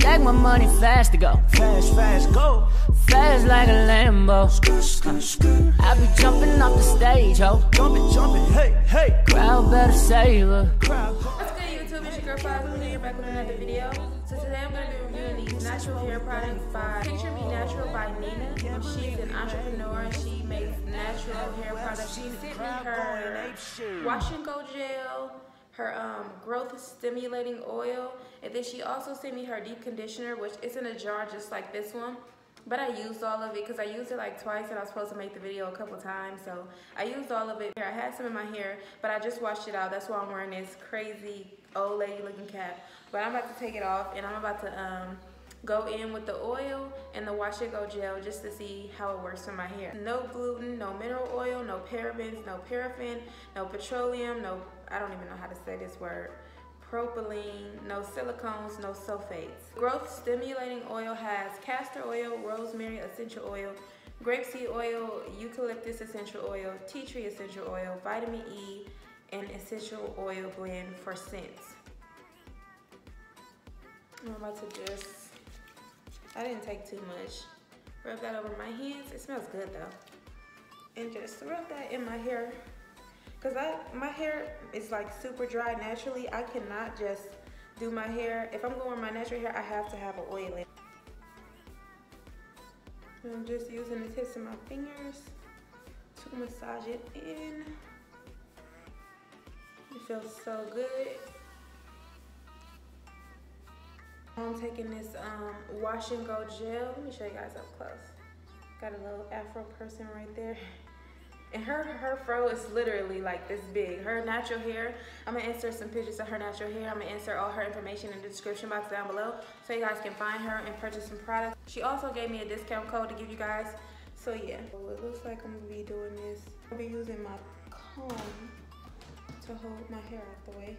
stack my money fast to go. Fast, fast, go. Fast like a Lambo. I be jumping off the stage, ho. Jumping, jumping, hey, hey. Crowd better save her. What's good, YouTube? It's your girl Flawlessbritny. You're back with another video. So today I'm going to be reviewing these natural hair products by Picture Me Natural by Nina. She's an entrepreneur and she makes natural hair products. She sent me her wash and go gel, her growth stimulating oil, and then she also sent me her deep conditioner, which is in a jar just like this one. But I used all of it because I used it like twice and I was supposed to make the video a couple times. So I used all of it. I had some in my hair, but I just washed it out. That's why I'm wearing this crazy old lady looking cap. But I'm about to take it off and I'm about to go in with the oil and the wash and go gel just to see how it works for my hair. No gluten, no mineral oil, no parabens, no paraffin, no petroleum, no, I don't even know how to say this word. Propylene, no silicones, no sulfates. Growth stimulating oil has castor oil, rosemary essential oil, grapeseed oil, eucalyptus essential oil, tea tree essential oil, vitamin E, and essential oil blend for scents. I'm about to just, I didn't take too much. Rub that over my hands. It smells good though. And just rub that in my hair. Cause my hair is like super dry naturally. I cannot just do my hair. If I'm going with my natural hair, I have to have an oil in. And I'm just using the tips of my fingers to massage it in. It feels so good. I'm taking this wash and go gel. Let me show you guys up close. Got a little afro person right there. And her fro is literally like this big. Her natural hair, I'm gonna insert some pictures of her natural hair. I'm gonna insert all her information in the description box down below so you guys can find her and purchase some products. She also gave me a discount code to give you guys. So yeah, so it looks like I'm gonna be doing this. I'll be using my comb to hold my hair out the way.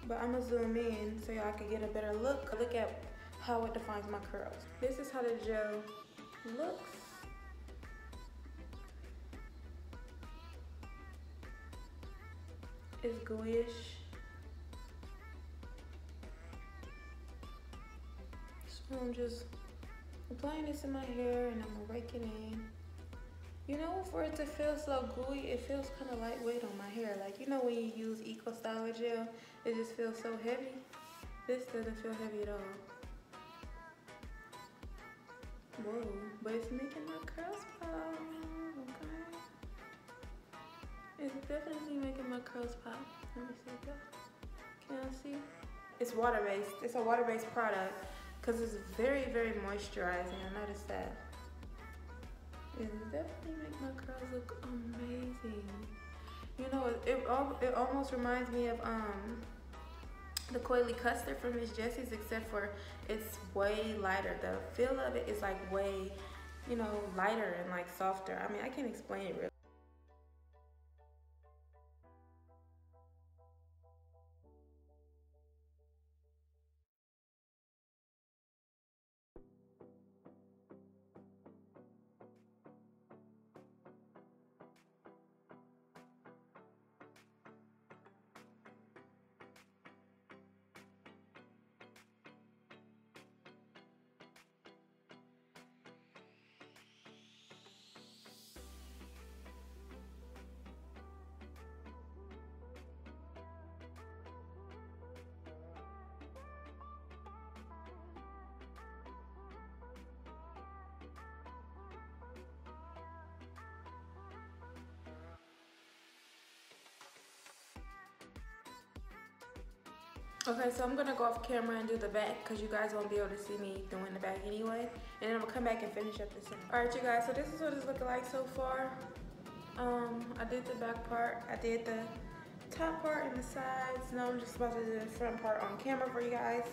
But I'm gonna zoom in so y'all can get a better look. Look at how it defines my curls. This is how the gel looks. It's gooey-ish. So I'm just applying this in my hair and I'm gonna rake it in. You know, for it to feel so gooey, it feels kind of lightweight on my hair. Like, you know when you use Eco Styler gel, it just feels so heavy. This doesn't feel heavy at all. Whoa, but it's making my curls pop, okay? It's definitely making my curls pop. Let me see that. Can y'all see? It's water-based. It's a water-based product because it's very, very moisturizing. I noticed that. It definitely makes my curls look amazing. You know, it almost reminds me of the Coily Custard from Miss Jessie's, except for it's way lighter. The feel of it is like way, you know, lighter and like softer. I mean, I can't explain it really. Okay, so I'm gonna go off camera and do the back because you guys won't be able to see me doing the back anyway. And then I'm gonna come back and finish up the center. All right, you guys, so this is what it's looking like so far. I did the back part, I did the top part and the sides. Now I'm just about to do the front part on camera for you guys.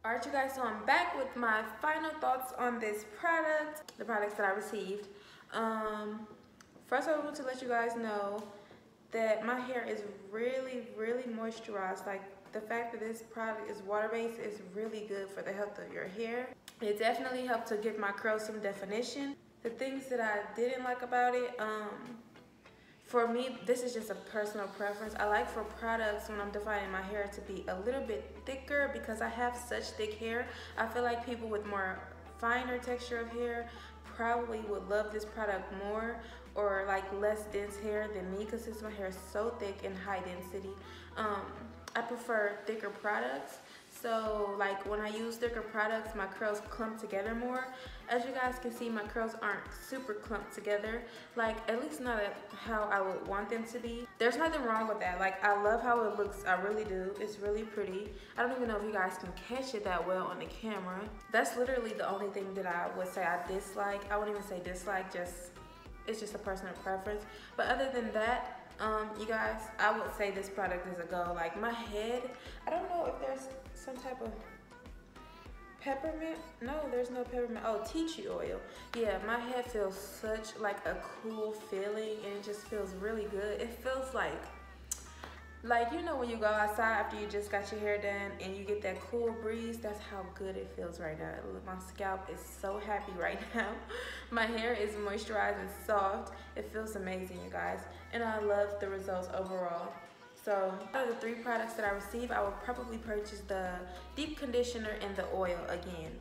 Alright you guys, so I'm back with my final thoughts on this product, the products that I received. First I want to let you guys know that my hair is really moisturized. Like, the fact that this product is water-based is really good for the health of your hair. It definitely helped to give my curls some definition. The things that I didn't like about it, for me, this is just a personal preference. I like for products when I'm defining my hair to be a little bit thicker because I have such thick hair. I feel like people with more finer texture of hair probably would love this product more, or like less dense hair than me, because since my hair is so thick and high density, I prefer thicker products. So like when I use thicker products, my curls clump together more. As you guys can see, my curls aren't super clumped together, like at least not how I would want them to be. There's nothing wrong with that. Like, I love how it looks, I really do. It's really pretty. I don't even know if you guys can catch it that well on the camera. That's literally the only thing that I would say I dislike. I wouldn't even say dislike, it's just a personal preference. But other than that, you guys, I would say this product is a go. Like, my head, I don't know if there's some type of peppermint. No, there's no peppermint. Oh, tea tree oil. Yeah, my head feels such like a cool feeling, and it just feels really good. It feels like you know when you go outside after you just got your hair done and you get that cool breeze. That's how good it feels right now. My scalp is so happy right now. My hair is moisturized and soft. It feels amazing, you guys, and I love the results overall. So out of the 3 products that I received, I will probably purchase the deep conditioner and the oil again.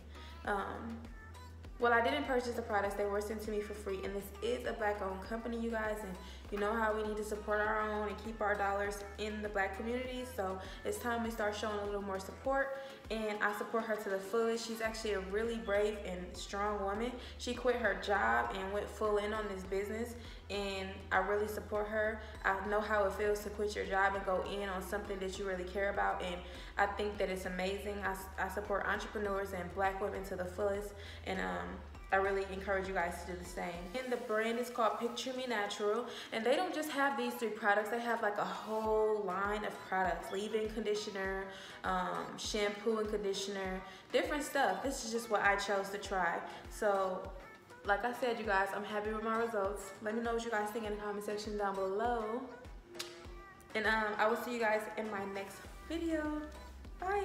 Well, I didn't purchase the products, they were sent to me for free, and this is a Black-owned company, you guys, and you know how we need to support our own and keep our dollars in the Black community. So it's time we start showing a little more support, and I support her to the fullest. She's actually a really brave and strong woman. She quit her job and went full in on this business, and I really support her. I know how it feels to quit your job and go in on something that you really care about, and I think that it's amazing. I support entrepreneurs and Black women to the fullest, and I really encourage you guys to do the same. And the brand is called Picture Me Natural, and they don't just have these 3 products, they have like a whole line of products: leave-in conditioner, shampoo and conditioner, different stuff. This is just what I chose to try. So like I said, you guys, I'm happy with my results. Let me know what you guys think in the comment section down below, and I will see you guys in my next video. Bye.